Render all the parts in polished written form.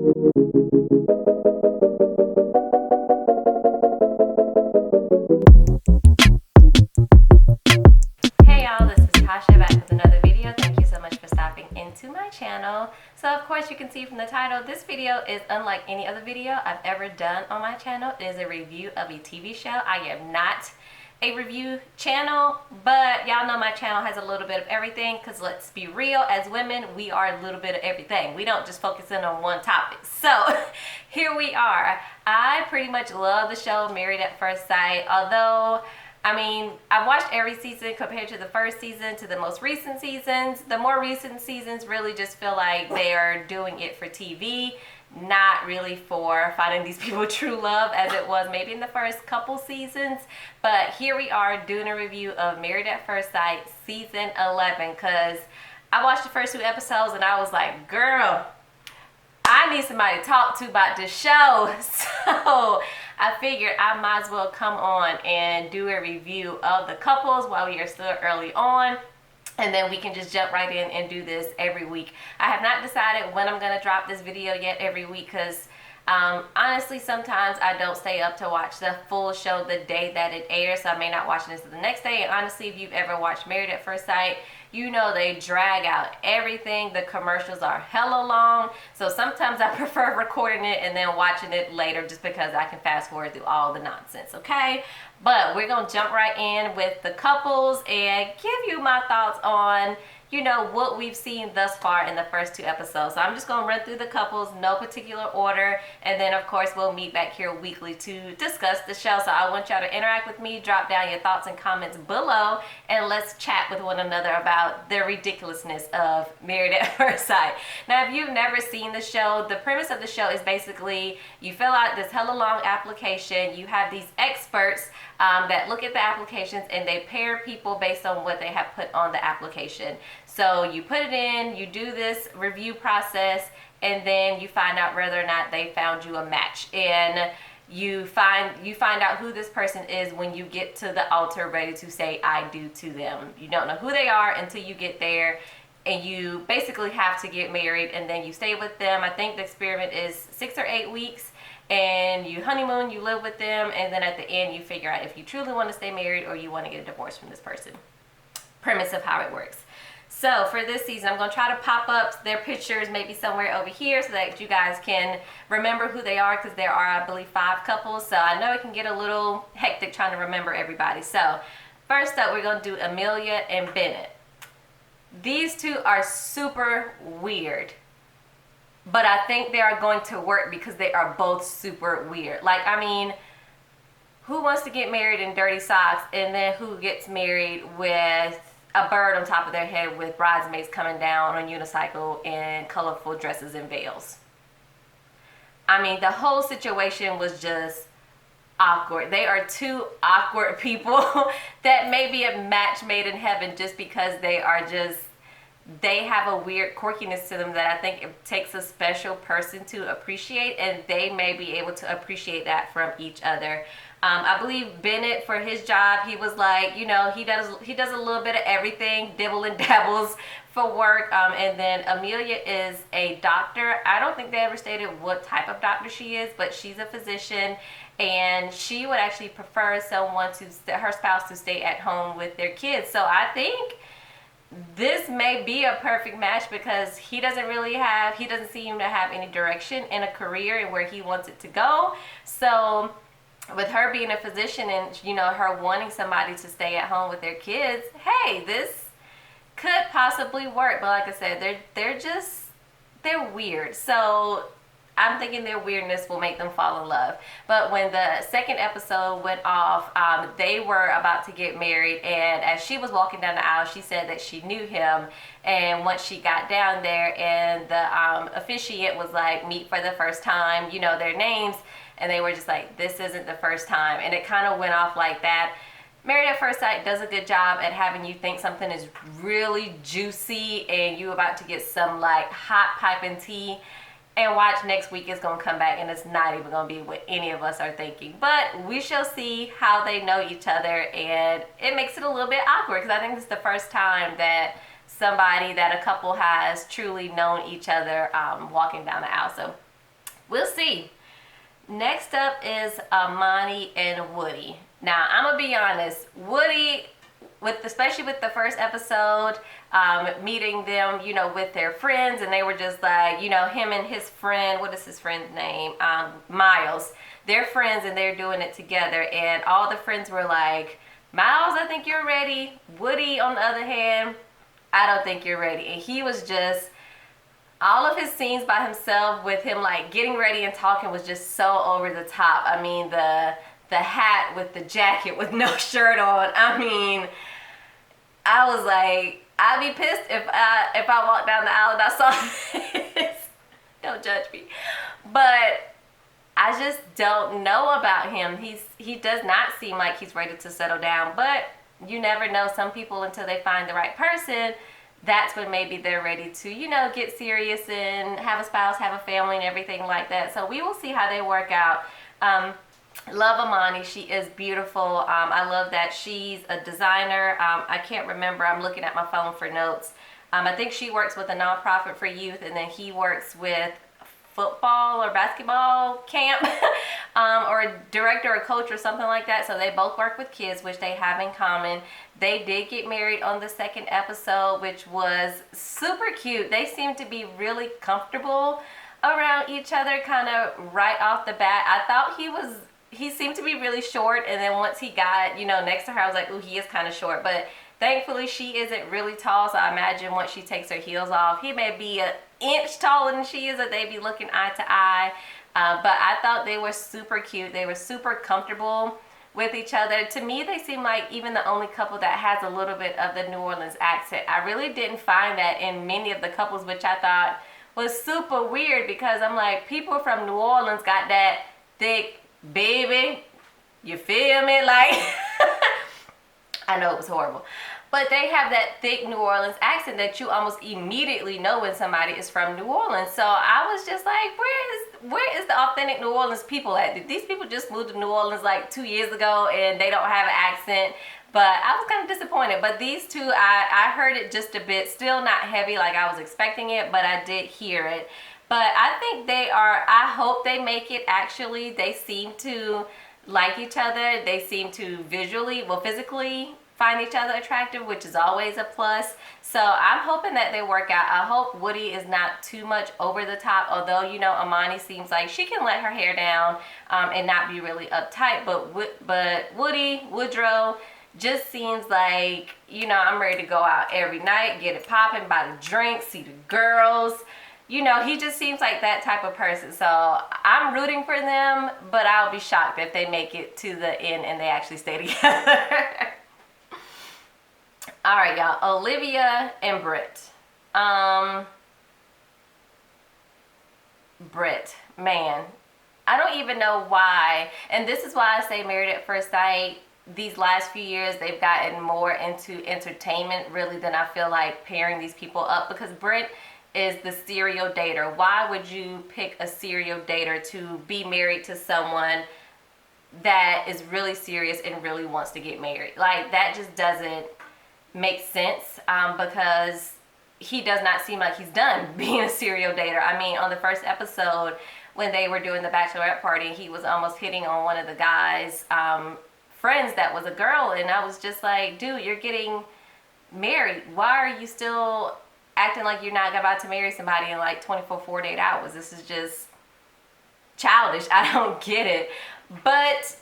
Hey y'all, this is Tasha back with another video. Thank you so much for stopping into my channel. So of course you can see from the title, this video is unlike any other video I've ever done on my channel. It is a review of a TV show. I am not a review channel, but y'all know my channel has a little bit of everything, because let's be real, as women we are a little bit of everything. We don't just focus in on one topic. So here we are. I pretty much love the show Married at First Sight, although I mean, I've watched every season compared to the first season to the most recent seasons. The more recent seasons really just feel like they are doing it for TV, not really for finding these people true love as it was maybe in the first couple seasons. But here we are doing a review of Married at First Sight season 11, because I watched the first 2 episodes and I was like, girl, I need somebody to talk to about this show. So I figured I might as well come on and do a review of the couples while we are still early on, and then we can just jump right in and do this every week. I have not decided when I'm going to drop this video yet every week, because honestly sometimes I don't stay up to watch the full show the day that it airs, so I may not watch it until the next day. And honestly, if you've ever watched Married at First Sight, you know they drag out everything. The commercials are hella long, so sometimes I prefer recording it and then watching it later, just because I can fast forward through all the nonsense, okay? But we're gonna jump right in with the couples and give you my thoughts on, you know, what we've seen thus far in the first 2 episodes. So I'm just gonna run through the couples, no particular order, and then of course we'll meet back here weekly to discuss the show. So I want y'all to interact with me, drop down your thoughts and comments below, and let's chat with one another about the ridiculousness of Married at First Sight. Now, if you've never seen the show, the premise of the show is basically you fill out this hella long application, you have these experts that look at the applications and they pair people based on what they have put on the application. So you put it in, you do this review process, and then you find out whether or not they found you a match. And you find out who this person is when you get to the altar ready to say I do to them. You don't know who they are until you get there, and you basically have to get married, and then you stay with them. I think the experiment is 6 or 8 weeks, and you honeymoon, you live with them, and then at the end you figure out if you truly want to stay married or you want to get a divorce from this person. Premise of how it works. So for this season, I'm going to try to pop up their pictures maybe somewhere over here so that you guys can remember who they are, because there are, I believe, 5 couples. So I know it can get a little hectic trying to remember everybody. So first up, we're going to do Amelia and Bennett. These 2 are super weird, but I think they are going to work because they are both super weird. Like, I mean, who wants to get married in dirty socks, and then who gets married with a bird on top of their head with bridesmaids coming down on unicycle in colorful dresses and veils? I mean, the whole situation was just awkward. They are 2 awkward people that may be a match made in heaven, just because they have a weird quirkiness to them that I think it takes a special person to appreciate, and they may be able to appreciate that from each other. I believe Bennett, for his job, he was like, you know, he does a little bit of everything, dibble and dabbles for work. And then Amelia is a doctor. I don't think they ever stated what type of doctor she is, but she's a physician, and she would actually prefer her spouse to stay at home with their kids. So I think this may be a perfect match, because he doesn't seem to have any direction in a career and where he wants it to go. So with her being a physician and, you know, her wanting somebody to stay at home with their kids, hey, this could possibly work. But like I said, they're weird. So I'm thinking their weirdness will make them fall in love. But when the second episode went off, they were about to get married, and as she was walking down the aisle, she said that she knew him. And once she got down there and the officiant was like, meet for the first time, you know, their names, and they were just like, this isn't the first time. And it kind of went off like that. Married at First Sight does a good job at having you think something is really juicy and you about to get some like hot piping tea, and watch next week it's gonna come back and it's not even gonna be what any of us are thinking. But we shall see how they know each other, and it makes it a little bit awkward, because I think it's the first time that a couple has truly known each other walking down the aisle. So We'll see. Next up is Amani and Woody. Now, I'm going to be honest. Woody, especially with the first episode, meeting them, with their friends, and they were just like, him and his friend, what is his friend's name? Miles. They're friends, and they're doing it together, and all the friends were like, Miles, I think you're ready. Woody, on the other hand, I don't think you're ready. And he was just, all of his scenes by himself with him like getting ready and talking was just so over the top. I mean, the hat with the jacket with no shirt on. I mean, I was like, I'd be pissed if I walked down the aisle and I saw this. Don't judge me. But I just don't know about him. He does not seem like he's ready to settle down. But you never know. Some people, until they find the right person, that's when maybe they're ready to, get serious and have a spouse, have a family, and everything like that. So we will see how they work out. Love Amani. She is beautiful. I love that she's a designer. I can't remember. I'm looking at my phone for notes. I think she works with a nonprofit for youth, and then he works with football or basketball camp or a director or coach or something like that. So they both work with kids, which they have in common. They did get married on the second episode, which was super cute. They seemed to be really comfortable around each other kind of right off the bat. I thought he seemed to be really short, and then once he got, next to her, I was like, ooh, he is kind of short. But thankfully, she isn't really tall, so I imagine once she takes her heels off, he may be an inch taller than she is, that they'd be looking eye to eye. But I thought they were super cute. They were super comfortable with each other. To me, they seem like even the only couple that has a little bit of the New Orleans accent. I really didn't find that in many of the couples, which I thought was super weird, because I'm like, people from New Orleans got that thick, baby, you feel me? Like, I know it was horrible. But they have that thick New Orleans accent that you almost immediately know when somebody is from New Orleans. So I was just like, where is the authentic New Orleans people at? Did these people just move to New Orleans like 2 years ago and they don't have an accent? But I was kind of disappointed. But these two, I heard it just a bit. Still not heavy like I was expecting it, but I did hear it. But I think I hope they make it actually. They seem to like each other. They seem to physically find each other attractive, which is always a plus. So I'm hoping that they work out. I hope Woody is not too much over the top, although, Amani seems like she can let her hair down and not be really uptight. But Woodrow just seems like, I'm ready to go out every night, get it popping, buy the drinks, see the girls. He just seems like that type of person. So I'm rooting for them, but I'll be shocked if they make it to the end and they actually stay together. All right, y'all. Olivia and Britt. Britt, man, I don't even know why. And this is why I say Married at First Sight. These last few years, they've gotten more into entertainment, really, than I feel like pairing these people up. Because Britt is the serial dater. Why would you pick a serial dater to be married to someone that is really serious and really wants to get married? Like, that just doesn't make sense, because he does not seem like he's done being a serial dater. I mean, on the first episode, when they were doing the bachelorette party, he was almost hitting on one of the guys' friends that was a girl, and I was just like, dude, you're getting married. Why are you still acting like you're not about to marry somebody in like 48 hours? This is just childish. I don't get it. But,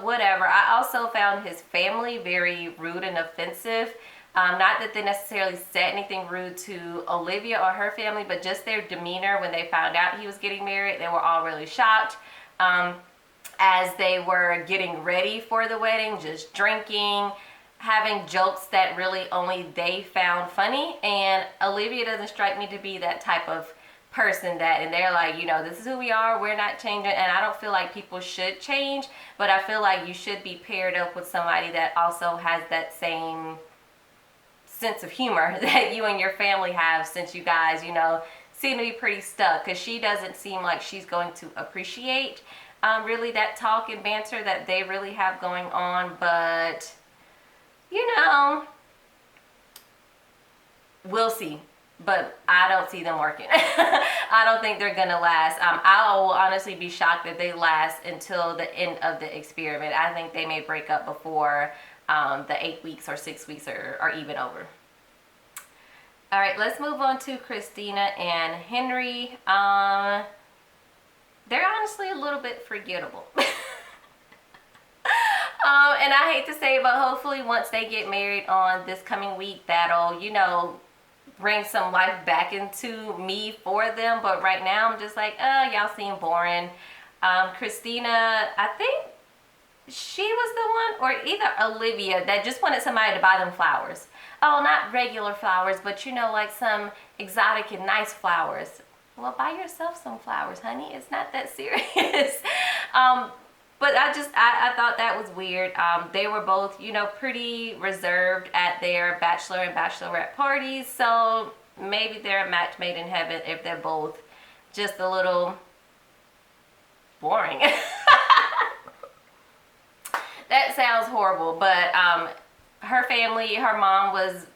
whatever. I also found his family very rude and offensive. Not that they necessarily said anything rude to Olivia or her family, but just their demeanor when they found out he was getting married. They were all really shocked. As they were getting ready for the wedding, just drinking, having jokes that really only they found funny. And Olivia doesn't strike me to be that type of person and they're like, this is who we are, we're not changing. And I don't feel like people should change, but I feel like you should be paired up with somebody that also has that same sense of humor that you and your family have, since you guys, seem to be pretty stuck. Because she doesn't seem like she's going to appreciate really that talk and banter that they really have going on. But we'll see. but I don't see them working. I don't think they're gonna last. I will honestly be shocked if they last until the end of the experiment. I think they may break up before the 8 weeks or 6 weeks are even over. All right, let's move on to Christina and Henry. They're honestly a little bit forgettable. And I hate to say it, but hopefully once they get married on this coming week, that'll, you know, bring some life back into me for them. But right now I'm just like, y'all seem boring. Christina, I think she was the one, or either Olivia, that just wanted somebody to buy them flowers. Oh, not regular flowers, but you know, like some exotic and nice flowers. Well, buy yourself some flowers, honey. It's not that serious. But I thought that was weird. They were both, you know, pretty reserved at their bachelor and bachelorette parties. So maybe they're a match made in heaven if they're both just a little boring. That sounds horrible, but her family, her mom was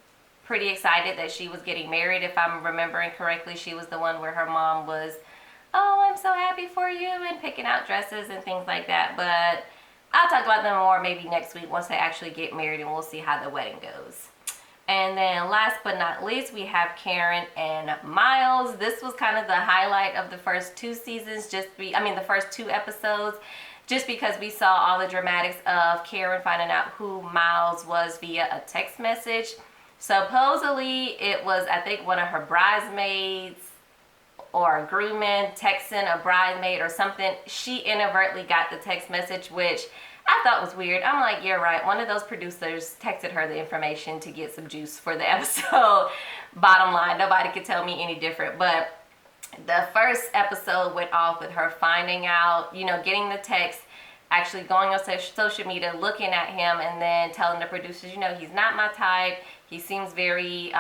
pretty excited that she was getting married. If I'm remembering correctly, she was the one where her mom was, oh, I'm so happy for you, and picking out dresses and things like that. But I'll talk about them more maybe next week once they actually get married, and we'll see how the wedding goes. And then last but not least, we have Karen and Miles. This was kind of the highlight of the first two seasons, the first two episodes, just because we saw all the dramatics of Karen finding out who Miles was via a text message. Supposedly, it was, I think, one of her bridesmaids or a groomman texting a bridesmaid or something. She inadvertently got the text message, which I thought was weird. I'm like, you're right. One of those producers texted her the information to get some juice for the episode. Bottom line, nobody could tell me any different. But the first episode went off with her finding out, you know, getting the text, actually going on social media, looking at him, and then telling the producers, you know, he's not my type. He seems very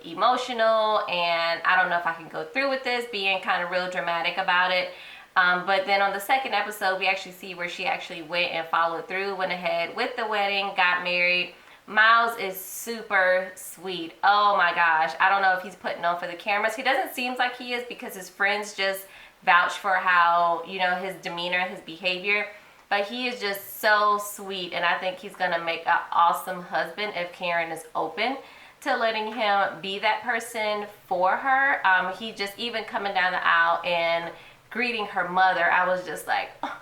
emotional, and I don't know if I can go through with this, being kind of real dramatic about it. But then on the second episode, we actually see where she actually went and followed through, went ahead with the wedding, got married. Miles is super sweet. Oh my gosh. I don't know if he's putting on for the cameras. He doesn't seem like he is, because his friends just vouch for how, you know, his demeanor, his behavior. But he is just so sweet, and I think he's going to make an awesome husband if Karen is open to letting him be that person for her. He just, even coming down the aisle and greeting her mother, I was just like, oh,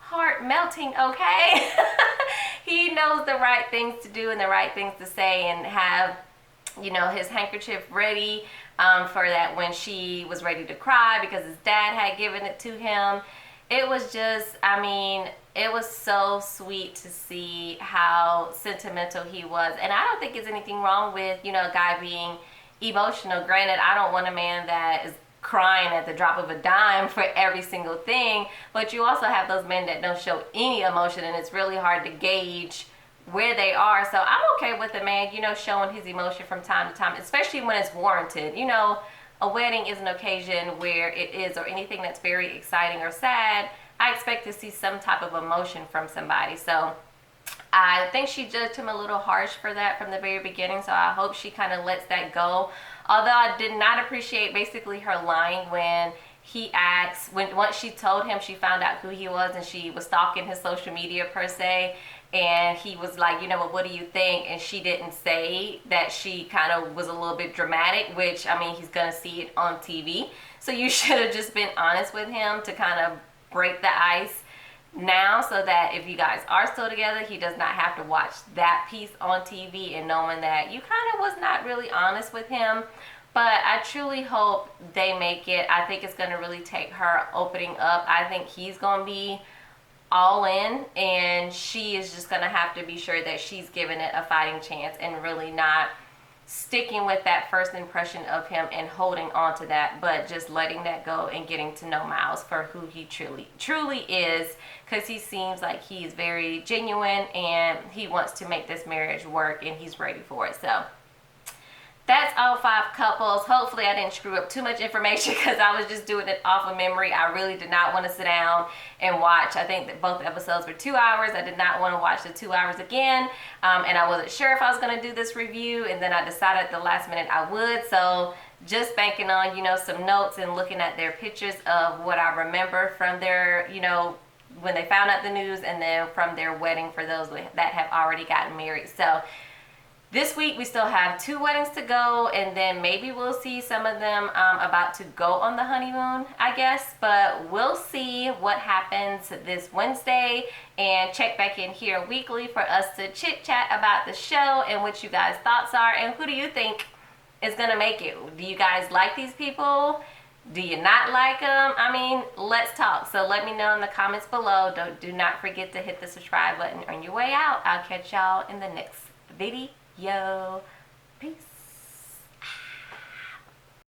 heart melting, okay? He knows the right things to do and the right things to say, and have, you know, his handkerchief ready for that when she was ready to cry because his dad had given it to him. It was just, I mean, it was so sweet to see how sentimental he was. And I don't think there's anything wrong with, you know, a guy being emotional. Granted, I don't want a man that is crying at the drop of a dime for every single thing. But you also have those men that don't show any emotion, and it's really hard to gauge where they are. So I'm okay with a man, you know, showing his emotion from time to time, especially when it's warranted. You know, a wedding is an occasion where it is, or anything that's very exciting or sad, I expect to see some type of emotion from somebody. So I think she judged him a little harsh for that from the very beginning. So I hope she kind of lets that go. Although I did not appreciate basically her lying when he asked, once she told him she found out who he was, and she was stalking his social media per se, and he was like, you know, well, what do you think? And she didn't say that. She kind of was a little bit dramatic, which, I mean, he's going to see it on TV. So you should have just been honest with him to kind of break the ice now, so that if you guys are still together, he does not have to watch that piece on TV and knowing that you kind of was not really honest with him. But I truly hope they make it. I think it's going to really take her opening up. I think he's going to be all in, and she is just going to have to be sure that she's giving it a fighting chance and really not sticking with that first impression of him and holding on to that, but just letting that go and getting to know Miles for who he truly is, because he seems like he's very genuine and he wants to make this marriage work, and he's ready for it. So that's all 5 couples. Hopefully I didn't screw up too much information because I was just doing it off of memory. I really did not want to sit down and watch. I think that both episodes were 2 hours. I did not want to watch the 2 hours again. And I wasn't sure if I was going to do this review. And then I decided at the last minute I would. So just banking on, you know, some notes and looking at their pictures of what I remember from their, you know, when they found out the news, and then from their wedding for those that have already gotten married. So this week we still have 2 weddings to go, and then maybe we'll see some of them about to go on the honeymoon, I guess. But we'll see what happens this Wednesday, and check back in here weekly for us to chit chat about the show and what you guys' thoughts are, and who do you think is gonna make it? Do you guys like these people? Do you not like them? I mean, let's talk. So let me know in the comments below. Do not forget to hit the subscribe button on your way out. I'll catch y'all in the next video. Peace.